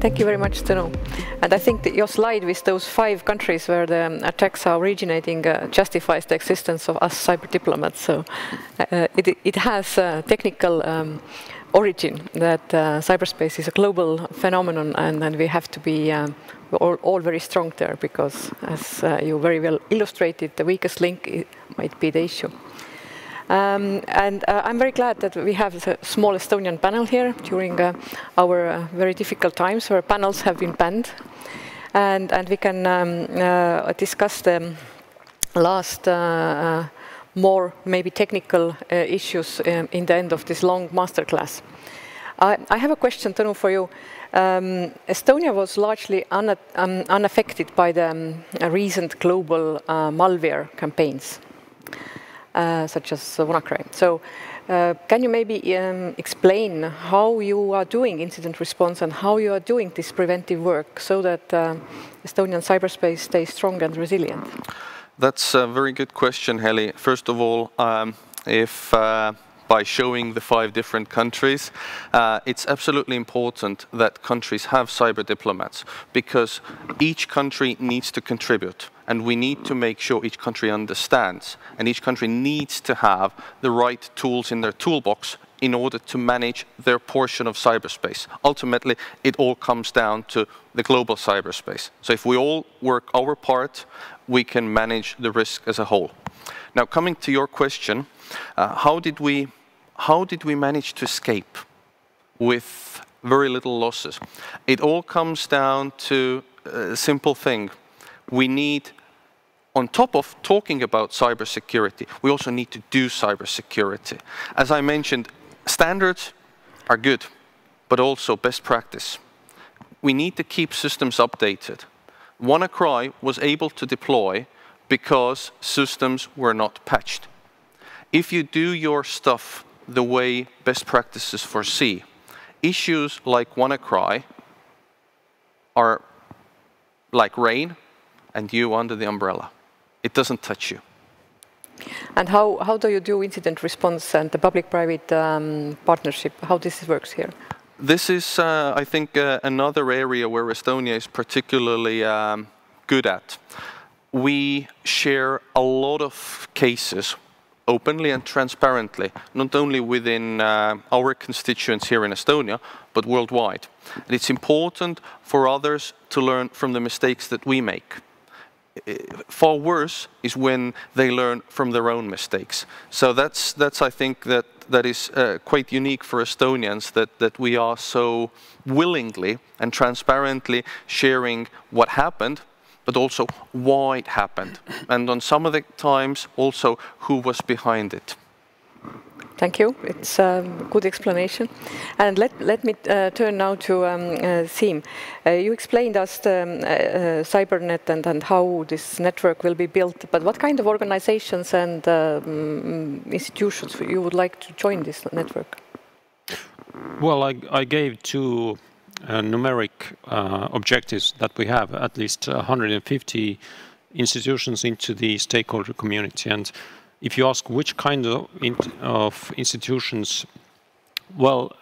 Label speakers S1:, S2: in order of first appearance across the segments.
S1: Thank you very much, Tõnu. And I think that your slide with those 5 countries where the attacks are originating justifies the existence of us cyber diplomats. So it has a technical origin that cyberspace is a global phenomenon, and we have to be all very strong there, because as you very well illustrated, the weakest link might be the issue. And I'm very glad that we have a small Estonian panel here during our very difficult times where panels have been banned. And we can discuss the last more maybe technical issues in the end of this long masterclass. I have a question, Tõnu, for you. Estonia was largely unaffected by the recent global malware campaigns, such as WannaCry. So can you maybe explain how you are doing incident response and how you are doing this preventive work so that Estonian cyberspace stays strong and resilient?
S2: That's a very good question, Heli. First of all, by showing the 5 different countries, it's absolutely important that countries have cyber diplomats, because each country needs to contribute, and we need to make sure each country understands, and each country needs to have the right tools in their toolbox in order to manage their portion of cyberspace. Ultimately, it all comes down to the global cyberspace. So if we all work our part, we can manage the risk as a whole. Now, coming to your question, how did we manage to escape with very little losses? It all comes down to a simple thing. We need, on top of talking about cybersecurity, we also need to do cybersecurity. As I mentioned, standards are good, but also best practice. We need to keep systems updated. WannaCry was able to deploy because systems were not patched. If you do your stuff the way best practices foresee, issues like WannaCry are like rain and you under the umbrella. It doesn't touch you.
S1: And how do you do incident response and the public-private partnership? How this works here?
S2: This is, I think, another area where Estonia is particularly good at. We share a lot of cases openly and transparently, not only within our constituents here in Estonia, but worldwide. And it's important for others to learn from the mistakes that we make. Far worse is when they learn from their own mistakes. So that's I think, that is quite unique for Estonians, that we are so willingly and transparently sharing what happened, but also why it happened. And on some of the times, also who was behind it.
S1: Thank you. It's a good explanation. And let me turn now to Siim. You explained us the CyberNet and how this network will be built, but what kind of organizations and institutions you would like to join this network?
S3: Well, I gave 2 numeric objectives that we have, at least 150 institutions into the stakeholder community. And if you ask which kind of institutions, well,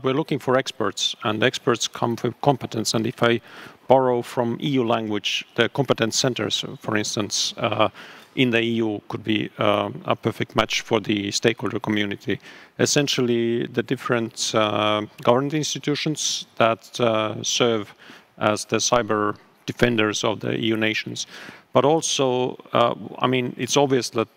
S3: we're looking for experts, and experts come with competence. And if I borrow from EU language, the competence centers, for instance, in the EU could be a perfect match for the stakeholder community. Essentially, the different government institutions that serve as the cyber defenders of the EU nations. But also, I mean, it's obvious that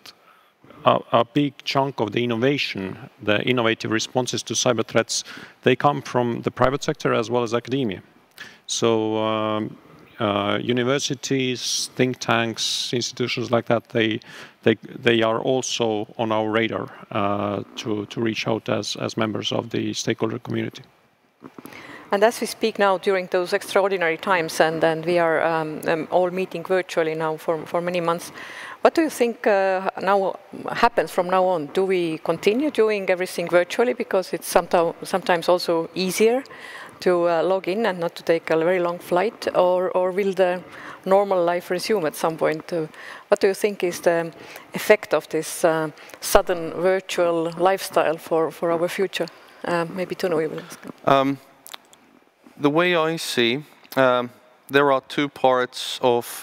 S3: a big chunk of the innovation, the innovative responses to cyber threats, they come from the private sector as well as academia. So universities, think tanks, institutions like that, they are also on our radar to reach out as members of the stakeholder community.
S1: And as we speak now during those extraordinary times, and we are all meeting virtually now for many months, what do you think now happens from now on? Do we continue doing everything virtually because it's sometimes also easier to log in and not to take a very long flight, or will the normal life resume at some point? What do you think is the effect of this sudden virtual lifestyle for our future? Maybe Tõnu, you will ask.
S2: the way I see, there are two parts of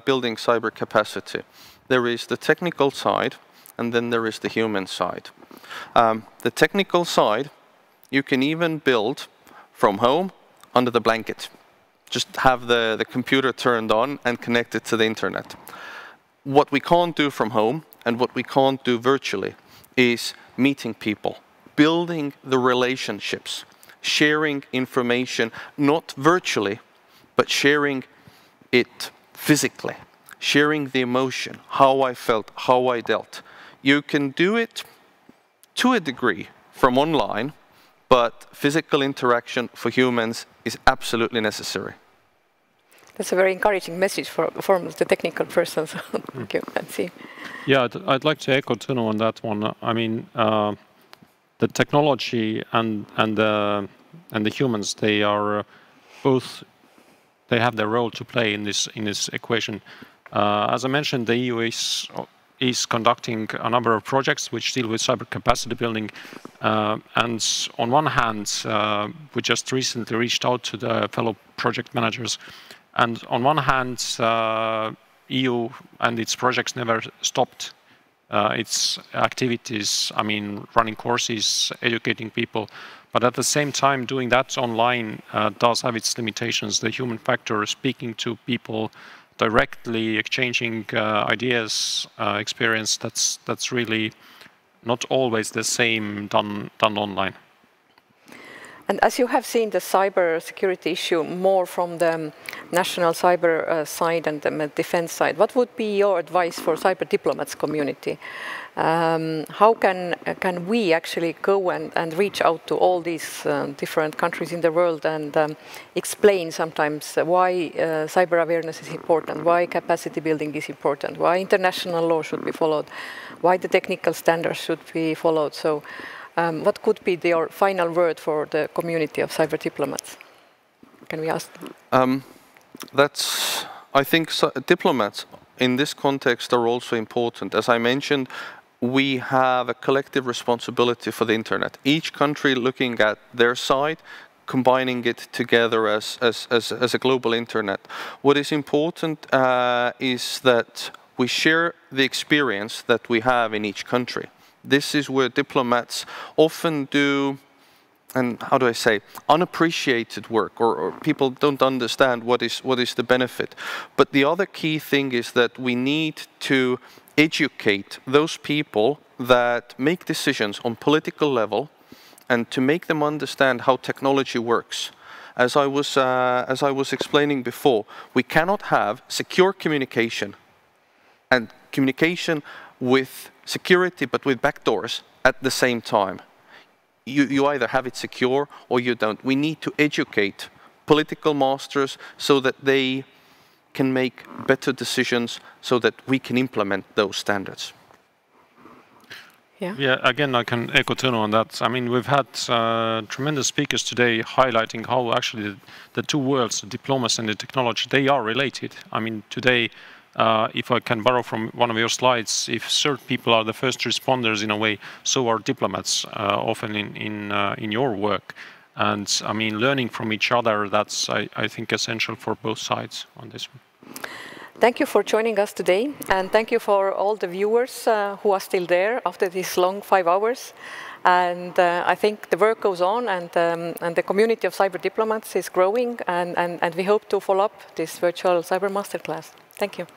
S2: building cyber capacity. There is the technical side, and then there is the human side. The technical side, you can even build from home under the blanket. Just have the computer turned on and connect it to the internet. What we can't do from home and what we can't do virtually is meeting people, building the relationships, sharing information, not virtually, but sharing it physically, sharing the emotion, how I felt, how I dealt. You can do it to a degree from online, but physical interaction for humans is absolutely necessary.
S1: That's a very encouraging message for the technical persons. Thank you, Siim.
S3: Yeah, I'd like to echo Tõnu on that one. I mean, the technology and the humans, they are both. They have their role to play in this equation. As I mentioned, the EU is conducting a number of projects which deal with cyber capacity building. And on one hand, we just recently reached out to the fellow project managers. And on one hand, EU and its projects never stopped its activities, I mean, running courses, educating people. But at the same time, doing that online does have its limitations. The human factor, speaking to people directly, exchanging ideas, experience, that's really not always the same done online.
S1: And as you have seen the cyber security issue more from the national cyber side and the defense side, what would be your advice for cyber diplomats community? How can we actually go and reach out to all these different countries in the world and explain sometimes why cyber awareness is important, why capacity building is important, why international law should be followed, why the technical standards should be followed? So what could be your final word for the community of cyber diplomats? Can we ask?
S2: I think diplomats in this context are also important. As I mentioned, we have a collective responsibility for the internet. Each country looking at their side, combining it together as a global internet. What is important is that we share the experience that we have in each country. This is where diplomats often do, and how do I say, unappreciated work, or people don't understand what is the benefit. But the other key thing is that we need to educate those people that make decisions on political level and to make them understand how technology works. As I was explaining before, we cannot have secure communication and communication with security but with backdoors at the same time. You either have it secure or you don't. We need to educate political masters so that they can make better decisions so that we can implement those standards.
S3: Yeah, again, I can echo Tõnu on that. I mean, we've had tremendous speakers today highlighting how actually the two worlds, the diplomacy and the technology, they are related. I mean, today, if I can borrow from one of your slides, if CERT people are the first responders in a way, so are diplomats often in your work. And I mean, learning from each other, that's, I think, essential for both sides on this one.
S1: Thank you for joining us today, and thank you for all the viewers who are still there after this long 5 hours. And I think the work goes on, and the community of cyber diplomats is growing, and we hope to follow up this virtual cyber masterclass. Thank you.